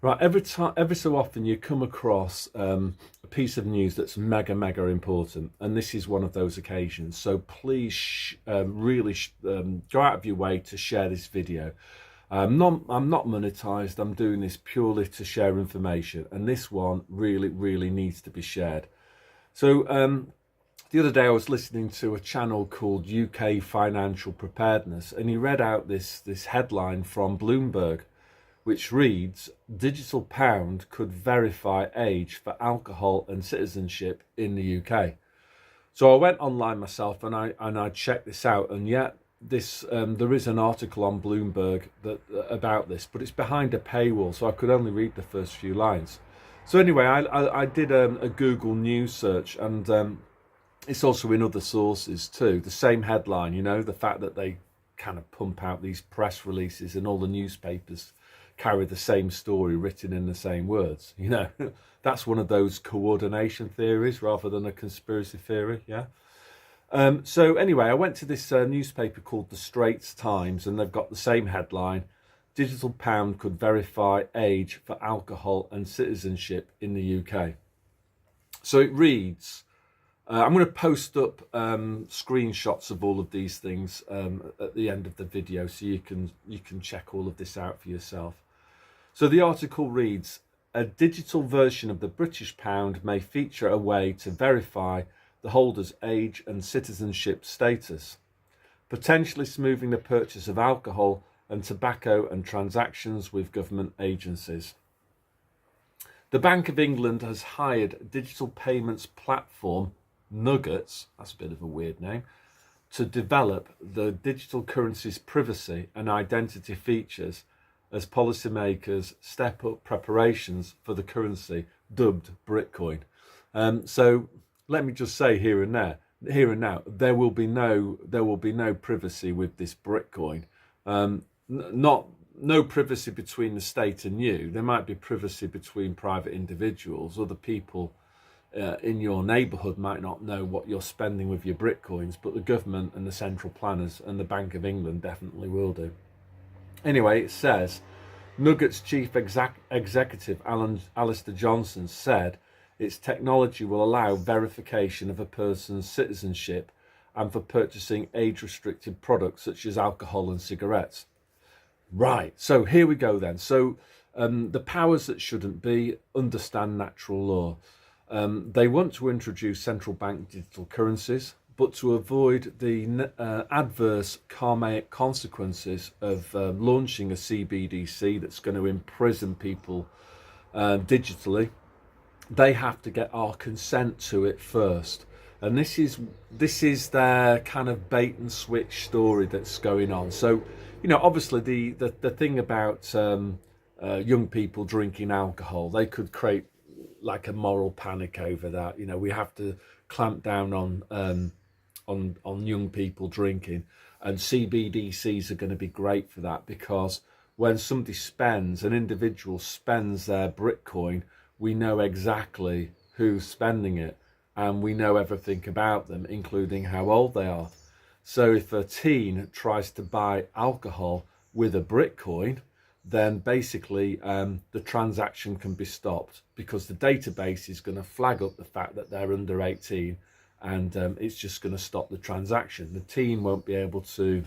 Right, every so often you come across a piece of news that's mega important, and this is one of those occasions. So please, really go out of your way to share this video. I'm not monetized. I'm doing this purely to share information, and this one really needs to be shared. So the other day I was listening to a channel called UK Financial Preparedness, and he read out this headline from Bloomberg, which reads, "Digital pound could verify age for alcohol and citizenship in the UK." So I went online myself and I checked this out, and yet this there is an article on Bloomberg about this, but it's behind a paywall, so I could only read the first few lines. So anyway, I did a Google News search, and it's also in other sources too. The same headline, the fact that they kind of pump out these press releases and all the newspapers carry the same story written in the same words. That's one of those coordination theories rather than a conspiracy theory. Yeah. So anyway, I went to this newspaper called the Straits Times, and they've got the same headline: "Digital pound could verify age for alcohol and citizenship in the UK." So it reads, I'm going to post up screenshots of all of these things at the end of the video, so you can check all of this out for yourself. So the article reads, "A digital version of the British pound may feature a way to verify the holder's age and citizenship status, potentially smoothing the purchase of alcohol and tobacco and transactions with government agencies. The Bank of England has hired digital payments platform Nuggets," that's a bit of a weird name, "to develop the digital currency's privacy and identity features as policymakers step up preparations for the currency dubbed Britcoin." So let me just say here and now, there will be no privacy with this Britcoin. No privacy between the state and you. There might be privacy between private individuals. Other people in your neighbourhood might not know what you're spending with your Britcoins, but the government and the central planners and the Bank of England definitely will do. Anyway, it says, Nuggets chief executive Alistair Johnson said its technology will allow verification of a person's citizenship and for purchasing age-restricted products such as alcohol and cigarettes. Right, so here we go then. So the powers that shouldn't be understand natural law. They want to introduce central bank digital currencies, but to avoid the adverse karmic consequences of launching a CBDC that's going to imprison people digitally, they have to get our consent to it first. And this is their kind of bait and switch story that's going on. So, obviously the thing about young people drinking alcohol, they could create like a moral panic over that. We have to clamp down on young people drinking, and CBDCs are going to be great for that, because when an individual spends their Britcoin, we know exactly who's spending it, and we know everything about them, including how old they are. So if a teen tries to buy alcohol with a Britcoin, then basically the transaction can be stopped, because the database is going to flag up the fact that they're under 18, and it's just going to stop the transaction. The teen won't be able to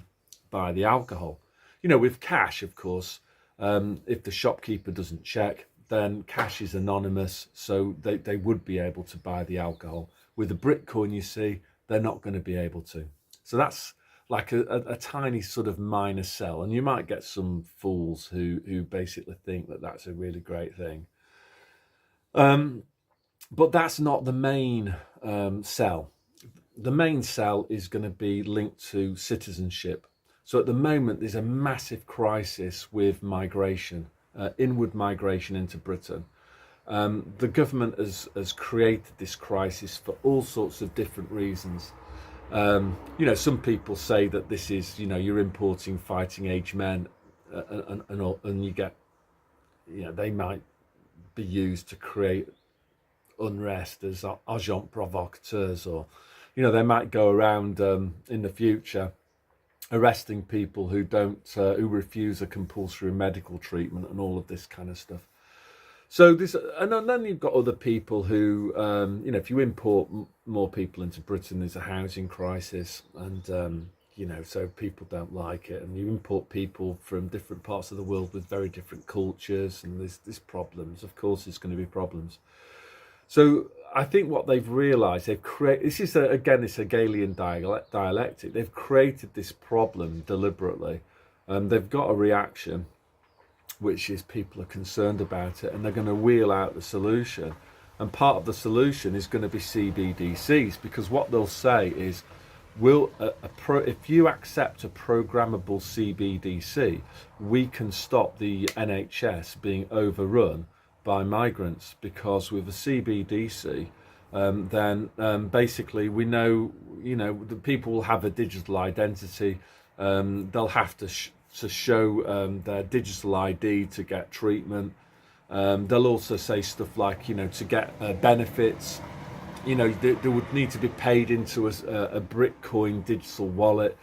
buy the alcohol. With cash, of course, if the shopkeeper doesn't check, then cash is anonymous, so they would be able to buy the alcohol. With a Britcoin, you see, they're not going to be able to. So that's like a tiny sort of minor sell, and you might get some fools who basically think that that's a really great thing. But that's not the main sell. The main sell is going to be linked to citizenship. So at the moment, there's a massive crisis with migration, inward migration into Britain. The government has created this crisis for all sorts of different reasons. Some people say that this is, you're importing fighting age men, and you get, they might be used to create unrest as agents provocateurs, or, they might go around in the future arresting people who refuse a compulsory medical treatment and all of this kind of stuff. So this, and then you've got other people who, if you import more people into Britain, there's a housing crisis, and so people don't like it. And you import people from different parts of the world with very different cultures, and there's problems. Of course, there's going to be problems. So I think what they've realised, they've created. This is again, it's Hegelian dialectic. They've created this problem deliberately, and they've got a reaction, which is people are concerned about it, and they're going to wheel out the solution. And part of the solution is going to be CBDCs, because what they'll say is, if you accept a programmable CBDC, we can stop the NHS being overrun by migrants, because with a CBDC, then basically we know, the people will have a digital identity. They'll have to show their digital ID to get treatment. They'll also say stuff like, to get benefits, they would need to be paid into a Britcoin digital wallet.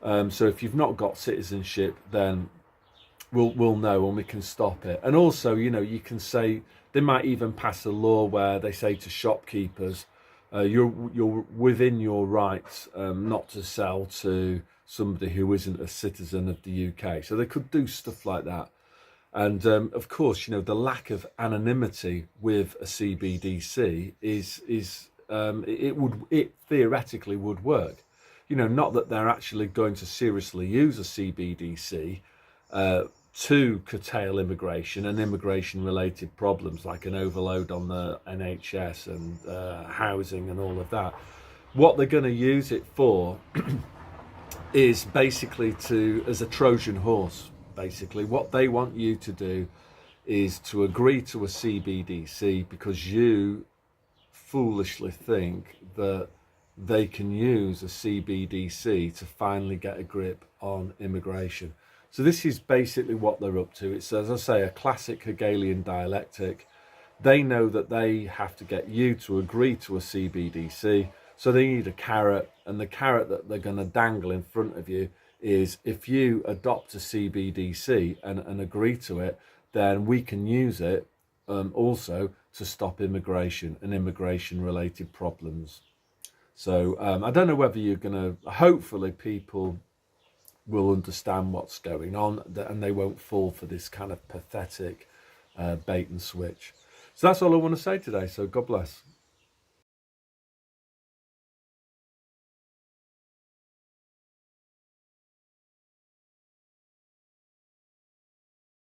So if you've not got citizenship, then we'll know, and we can stop it. And also, you can say, they might even pass a law where they say to shopkeepers, you're within your rights not to sell to somebody who isn't a citizen of the UK. So they could do stuff like that. And of course, the lack of anonymity with a CBDC is it theoretically would work. Not that they're actually going to seriously use a CBDC to curtail immigration and immigration-related problems like an overload on the NHS and housing and all of that. What they're going to use it for is basically as a Trojan horse. Basically, what they want you to do is to agree to a CBDC because you foolishly think that they can use a CBDC to finally get a grip on immigration. So this is basically what they're up to. It's, as I say, a classic Hegelian dialectic. They know that they have to get you to agree to a CBDC, so they need a carrot, and the carrot that they're going to dangle in front of you is, if you adopt a CBDC and agree to it, then we can use it also to stop immigration and immigration-related problems. So I don't know whether you're going to, hopefully people will understand what's going on and they won't fall for this kind of pathetic bait and switch. So that's all I want to say today. So God bless.